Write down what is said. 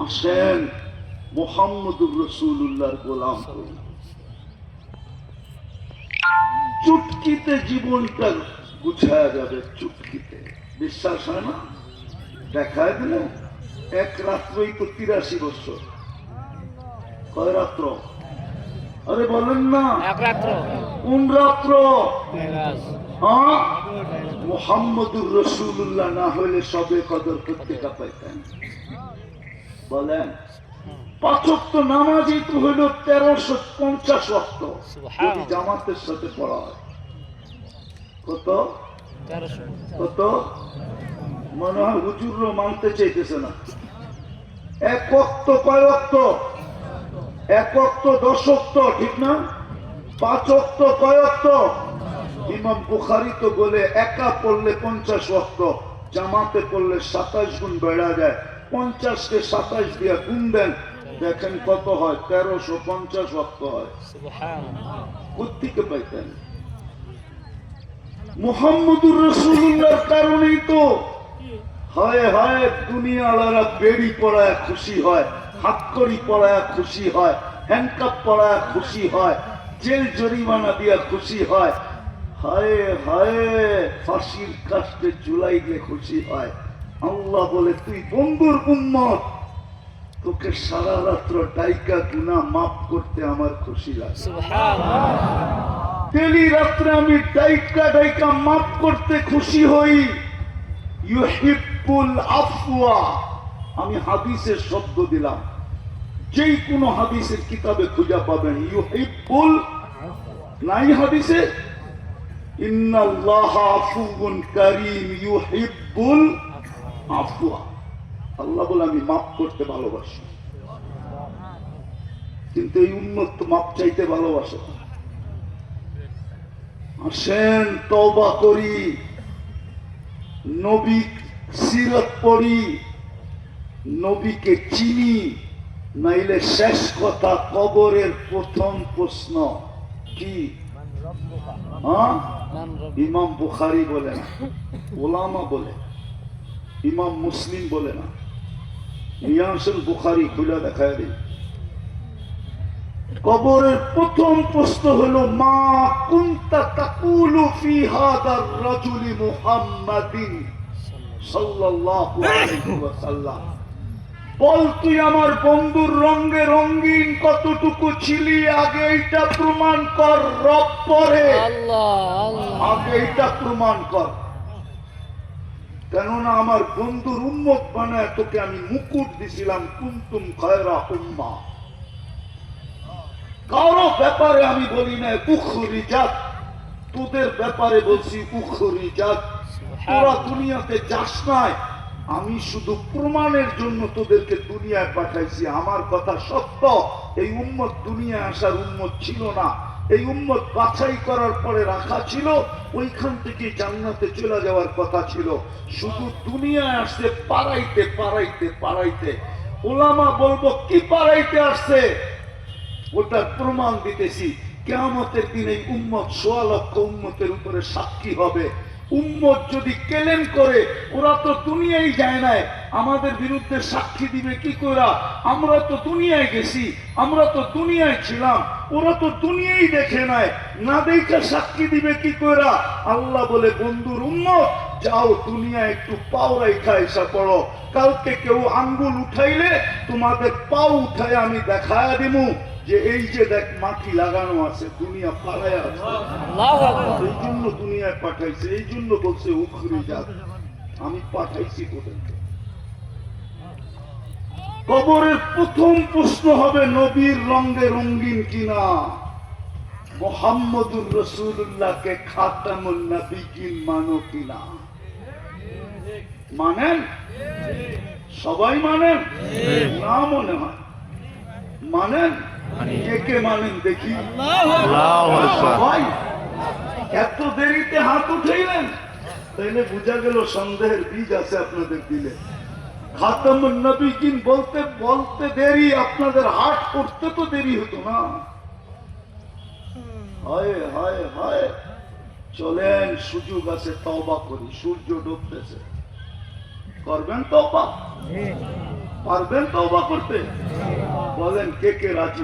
আসেন মুহাম্মদুর রাসূলুল্লাহর গোলাম করি। চুটকিতে জীবনটা গুছায়া যাবে, চুটকিতে। বিশ্বাস হয় না? দেখায় দিলে এক রাত্রই তো ৮৩ বছর। কয় রাত্র? আরে বলেন না, এক রাত্র। কোন রাত্র? হ্যাঁ, মুহাম্মদুর রাসূলুল্লাহ না হইলে সবে কদর পত্রিকা পাইতেন। বলেন ৫ ওয়াক্ত নামাজই তো হইল ১৩৫০ ওয়াক্ত, যদি জামাতের সাথে পড়া হয়। কত কত? মনে হয় হুজুরও মানতে চাইতেছে না। এক ওয়াক্ত কয় ওয়াক্ত? এক ওয়াক্ত ১০ ওয়াক্ত, ঠিক না? ৫ ওয়াক্ত কয় ওয়াক্ত? ইমাম বুখারী তো বলে একা পড়লে ৫০ ওয়াক্ত, জামাতে পড়লে ২৭ গুণ বেড়া যায়। ৫০ কে ২৭ দিয়ে গুণ দেন, দেখেন কত হয়? ১৩৫০ ওয়াক্ত হয়। কোত্থেকে পাইতেন? মুহাম্মদুর রাসূলুল্লাহর কারণেই তো হায় হায় দুনিয়াওয়ালারা বেড়ি পড়ায় খুশি হয়, হাতকড়ি পড়ায় খুশি হয়, হ্যান্ডকাপ পড়ায় খুশি হয়, জেল জরিমানা দিয়া খুশি হয়, হায় হায় ফাঁসির কাস্টে ঝুলাইলে খুশি হয়। আল্লাহ বলে তুই বন্ধুর উম্মত, তোকে সারা রাত্র ডাইকা গুনাহ মাফ করতে আমার খুশি লাগে। ডেলি রাত্রে আমি ডাইকা ডাইকা মাফ করতে খুশি হই। ইউহিব্বুল আফওয়া, আমি হাদিসের শব্দ দিলাম, যেই কোন হাদিসের কিতাবে খুঁজে পাবেন ইউহিব্বুল, নাই হাদিসে ইন্নাল্লাহা আফুউন কারীম ইউহিব্বুল আফওয়া। আল্লাহ বলে আমি মাফ করতে ভালোবাসি, কিন্তু এই উম্মত তো মাফ চাইতে ভালোবাসে না। আসেন তওবা করি, নবী সিরত পড়ি, নবীকে চিনি, নাইলে শেষ কথা কবরের প্রথম প্রশ্ন কি? ইমাম বুখারী বলে না, ওলামা বলে, ইমাম মুসলিম বলে না। মিয়াসুল বুখারী খুলে দেখায় দিই। কবরের প্রথম প্রশ্ন হলো মা কুনতা তাকুলু ফি হাদার রাজুলি মুহাম্মাদিন সাল্লাল্লাহু আলাইহি ওয়াসাল্লাম, বল তুই আমার বন্ধুর রঙে রঙিন কতটুকু ছিলি, আগে এটা প্রমাণ কর। রব পরে আগে এটা প্রমাণ কর, কেননা আমার বন্ধুর উম্মত বানায় তোকে আমি মুকুট দিছিলাম, কুনতুম খায়রা উম্মাহ। কারো ব্যাপারে আমি বলি না উখরিজাত, তোদের ব্যাপারে বলছি উখরিজাত। তোরা দুনিয়াতে যাস নাই, আমি শুধু প্রমাণের জন্য তোদেরকে দুনিয়ায় পাঠাইছি। আমার কথা সত্য, এই উম্মত দুনিয়ায় আসার উম্মত ছিল না। এই উম্মত বাছাই করার পরে রাখা ছিল, ওইখান থেকে জান্নাতে চলে যাওয়ার কথা ছিল। শুধু দুনিয়ায় আসছে পাড়াইতে পাড়াইতে পাড়াইতে। ওলামা বলবো কি পাড়াইতে আসছে, ওটার প্রমাণ দিতেছি। কিয়ামতের দিনে উম্মত ১৬ লক্ষ উম্মতের উপরে সাক্ষী হবে। উম্মত যদি কেলেম করে, ওরা তো দুনিয়ায় যায় নাই, আমাদের বিরুদ্ধে সাক্ষী দিবে কি করে? আমরা তো দুনিয়ায় গেছি, আমরা তো দুনিয়ায় ছিলাম, ওরা তো দুনিয়ায় দেখে নাই, না দেখে সাক্ষী দিবে কি করে? আল্লাহ বলে বন্ধুর উম্মত যাও দুনিয়ায় একটু পাও রাইখা এসা পড়ো, কালকে কেউ আঙ্গুল উঠাইলে তোমাদের পাও উঠাই আমি দেখায়া দিমু যে এই যে দেখ মাটি লাগানো আছে, দুনিয়া পাড়ায় আছে। এই জন্য দুনিয়ায় পাঠাইছে, এই জন্য বলছে উখরিজাত, আমি পাঠাইছি ওদেরকে। কবরের প্রথম প্রশ্ন হবে নবীর রঙে রঙিন কিনা, মুহাম্মদুর রাসূলুল্লাহকে খাতামুন নবিয়্যিন মানো কিনা। মানেন? সবাই মানেন না? মনে হয় মানেন। কে কে মানেন দেখি? সবাই। এত দেরিতে হাত উঠাইলেন, তাইলে বোঝা গেল সন্দেহের বীজ আছে আপনাদের দিলে। খাতামুন নবিয়্যিন বলতে বলতে দেরি, আপনাদের হাত করতে তো দেরি হতো না। হায় হায় হায়, চলেন সুযোগ আছে, তওবা করি। সূর্য ডুবতেছে, করবেন তওবা? পারবেন তওবা করতে? বলেন কে কে রাজি?